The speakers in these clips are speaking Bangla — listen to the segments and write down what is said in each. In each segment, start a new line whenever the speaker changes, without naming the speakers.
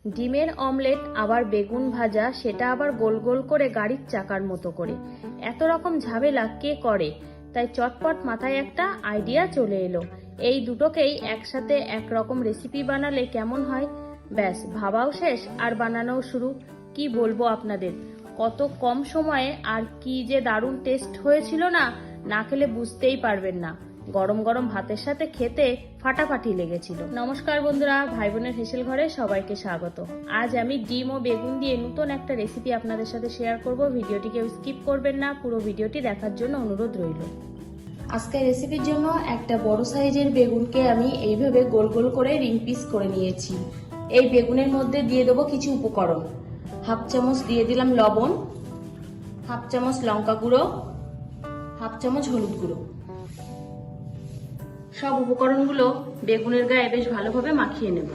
ডিমের অমলেট আবার বেগুন ভাজা, সেটা আবার গোল গোল করে গাড়ির চাকার মতো করে। এত রকম ঝামেলা কে করে? তাই চটপট মাথায় একটা আইডিয়া চলে এলো, এই দুটোকেই একসাথে একরকম রেসিপি বানালে কেমন হয়। ব্যাস, ভাবাও শেষ আর বানানোও শুরু। কি বলবো আপনাদের, কত কম সময়ে আর কি যে দারুণ টেস্ট হয়েছিল না, না খেলে বুঝতেই পারবেন না। গরম গরম ভাতের সাথে খেতে ফাটাফাটি লেগেছিল। নমস্কার বন্ধুরা, ভাই বোনের হেসেল ঘরে সবাইকে স্বাগত। আজ আমি ডিম ও বেগুন দিয়ে নতুন একটা রেসিপি আপনাদের সাথে শেয়ার করব। ভিডিওটিকে স্কিপ করবেন না, পুরো ভিডিওটি দেখার জন্য অনুরোধ রইল। আজকের রেসিপির জন্য একটা বড় সাইজের বেগুনকে আমি এইভাবে গোল গোল করে রিং পিস করে নিয়েছি। এই বেগুনের মধ্যে দিয়ে দেবো কিছু উপকরণ। হাফ চামচ দিয়ে দিলাম লবণ, হাফ চামচ লঙ্কা গুঁড়ো, হাফ চামচ হলুদ গুঁড়ো। সব উপকরণগুলো বেগুনের গায়ে বেশ ভালোভাবে মাখিয়ে নেব।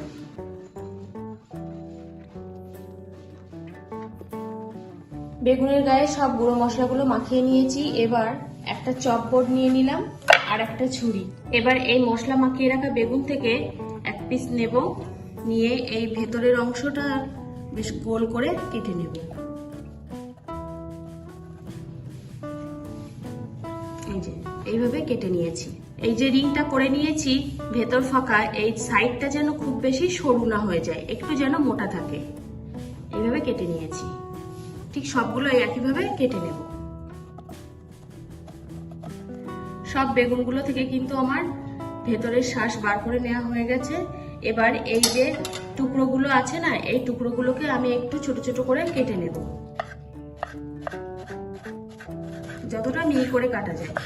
বেগুনের গায়ে সব গুঁড়ো মশলাগুলো মাখিয়ে নিয়েছি। এবার একটা চপবোর্ড নিয়ে নিলাম আর একটা ছুরি। এবার এই মশলা মাখিয়ে রাখা বেগুন থেকে এক পিস নেব, নিয়ে এই ভেতরের অংশটা বেশ গোল করে কেটে নেব। এই যে এইভাবে কেটে নিয়েছি। এই যে রিংটা করে নিয়েছি ভেতর ফাঁকা, এই সাইডটা যেন খুব বেশি সরু না হয়ে যায়, একটু যেন মোটা থাকে। এইভাবে কেটে নিয়েছি। ঠিক সবগুলো একইভাবে কেটে নেব। সব বেগুনগুলো থেকে কিন্তু আমার ভেতরের শ্বাস বার করে নেওয়া হয়ে গেছে। এবার এই যে টুকরোগুলো আছে না, এই টুকরোগুলোকে আমি একটু ছোট ছোট করে কেটে নেব, যতটা মিহি করে কাটা যায়।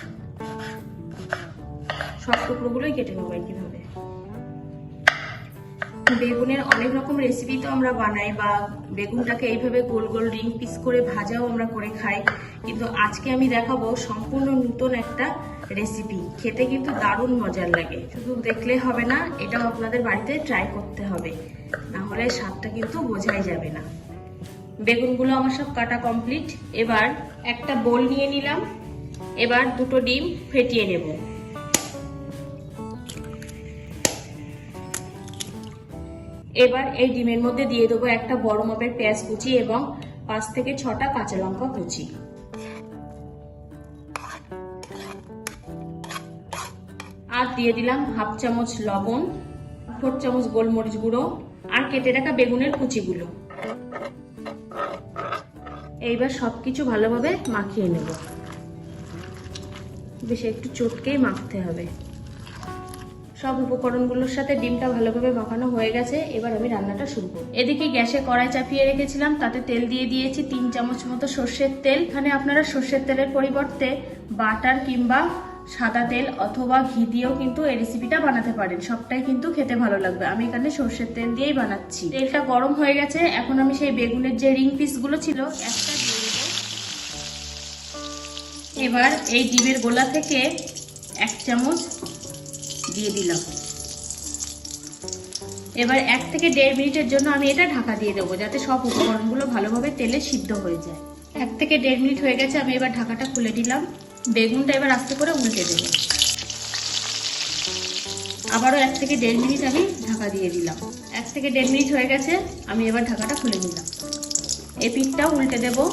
সব টুকরোগুলোই কেটে নেবো একইভাবে। বেগুনের অনেক রকম রেসিপি তো আমরা বানাই, বা বেগুনটাকে এইভাবে গোল গোল রিং পিস করে ভাজাও আমরা করে খাই, কিন্তু আজকে আমি দেখাবো সম্পূর্ণ নতুন একটা রেসিপি। খেতে কিন্তু দারুণ মজার লাগে, শুধু দেখলে হবে না, এটাও আপনাদের বাড়িতে ট্রাই করতে হবে, না হলে স্বাদটা কিন্তু বোঝাই যাবে না। বেগুনগুলো আমার সব কাটা কমপ্লিট। এবার একটা বোল নিয়ে নিলাম। এবার দুটো ডিম ফেটিয়ে নেব। এবার এই ডিমের মধ্যে দিয়ে দেবো একটা বড় মাপের পেঁয়াজ কুচি এবং 5 থেকে 6টা কাঁচা লঙ্কা কুচি। আর দিয়ে দিলাম হাফ চামচ লবণ, 4 চামচ গোলমরিচ গুঁড়ো আর কেটে রাখা বেগুনের কুচিগুলো। এইবার সবকিছু ভালোভাবে মাখিয়ে নেব। বেশ একটু চটকেই মাখতে হবে। সব উপকরণগুলোর সাথে ডিমটা ভালোভাবে মাখানো হয়ে গেছে। এবার আমি রান্নাটা শুরু করব। এদিকে গ্যাসে কড়াই চাপিয়ে রেখেছিলাম, তাতে তেল দিয়ে দিয়েছি 3 চামচ মতো সর্ষের তেল। এখানে আপনারা সর্ষের তেলের পরিবর্তে বাটার কিংবা সাদা তেল অথবা ঘি দিয়েও কিন্তু এই রেসিপিটা বানাতে পারেন, সবটাই কিন্তু খেতে ভালো লাগবে। আমি এখানে সর্ষের তেল দিয়েই বানাচ্ছি। তেলটা গরম হয়ে গেছে, এখন আমি সেই বেগুনের যে রিং পিসগুলো ছিল একটা দিয়ে দেব। এবার এই ডিমের গোলা থেকে 1 চামচ দিয়ে দিলাম। এবার 1 থেকে 1.5 মিনিটের জন্য আমি এটা ঢাকা দিয়ে দেবো, যাতে সব উপকরণগুলো ভালোভাবে তেলে সিদ্ধ হয়ে যায়। 1 থেকে 1.5 মিনিট হয়ে গেছে, আমি এবার ঢাকাটা খুলে দিলাম। বেগুনটা এবার আস্তে করে উল্টে দেবো। আবারও 1 থেকে 1.5 মিনিট আমি ঢাকা দিয়ে দিলাম। 1 থেকে 1.5 মিনিট হয়ে গেছে, আমি এবার ঢাকাটা খুলে নিলাম। এই পিঠটাও উল্টে দেবো।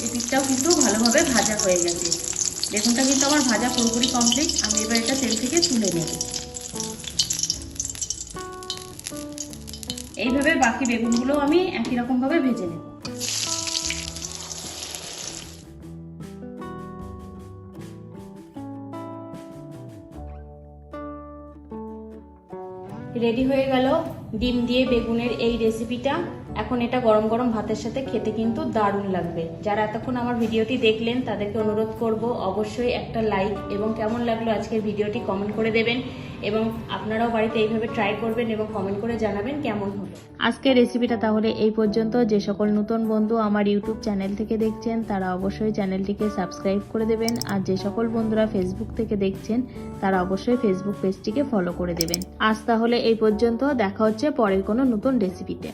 এই পিঠটাও কিন্তু ভালোভাবে ভাজা হয়ে গেছে। বেগুনটা কিন্তু আমার ভাজা পুরোপুরি কমপ্লিট। আমি এবার এটা তেল থেকে তুলে নেব। এইভাবে বাকি বেগুনগুলো আমি একই রকম ভাবে ভেজে নেব। রেডি হয়ে গেল ডিম দিয়ে বেগুনের এই রেসিপিটা। এখন এটা গরম গরম ভাতের সাথে খেতে কিন্তু দারুণ লাগবে। যারা এতক্ষণ আমার ভিডিওটি দেখলেন তাদেরকে অনুরোধ করব অবশ্যই একটা লাইক এবং কেমন লাগলো আজকের ভিডিওটি কমেন্ট করে দেবেন, এবং আপনারাও বাড়িতে এইভাবে ট্রাই করবেন এবং কমেন্ট করে জানাবেন কেমন হলো। আজকের রেসিপিটা তাহলে এই পর্যন্ত। যে সকল নতুন বন্ধু আমার ইউটিউব চ্যানেল থেকে দেখছেন তারা অবশ্যই চ্যানেলটিকে সাবস্ক্রাইব করে দেবেন, আর যে সকল বন্ধুরা ফেসবুক থেকে দেখছেন তারা অবশ্যই ফেসবুক পেজটিকে ফলো করে দেবেন। আজ তাহলে এই পর্যন্ত, দেখা হচ্ছে পরের কোনো নতুন রেসিপিতে।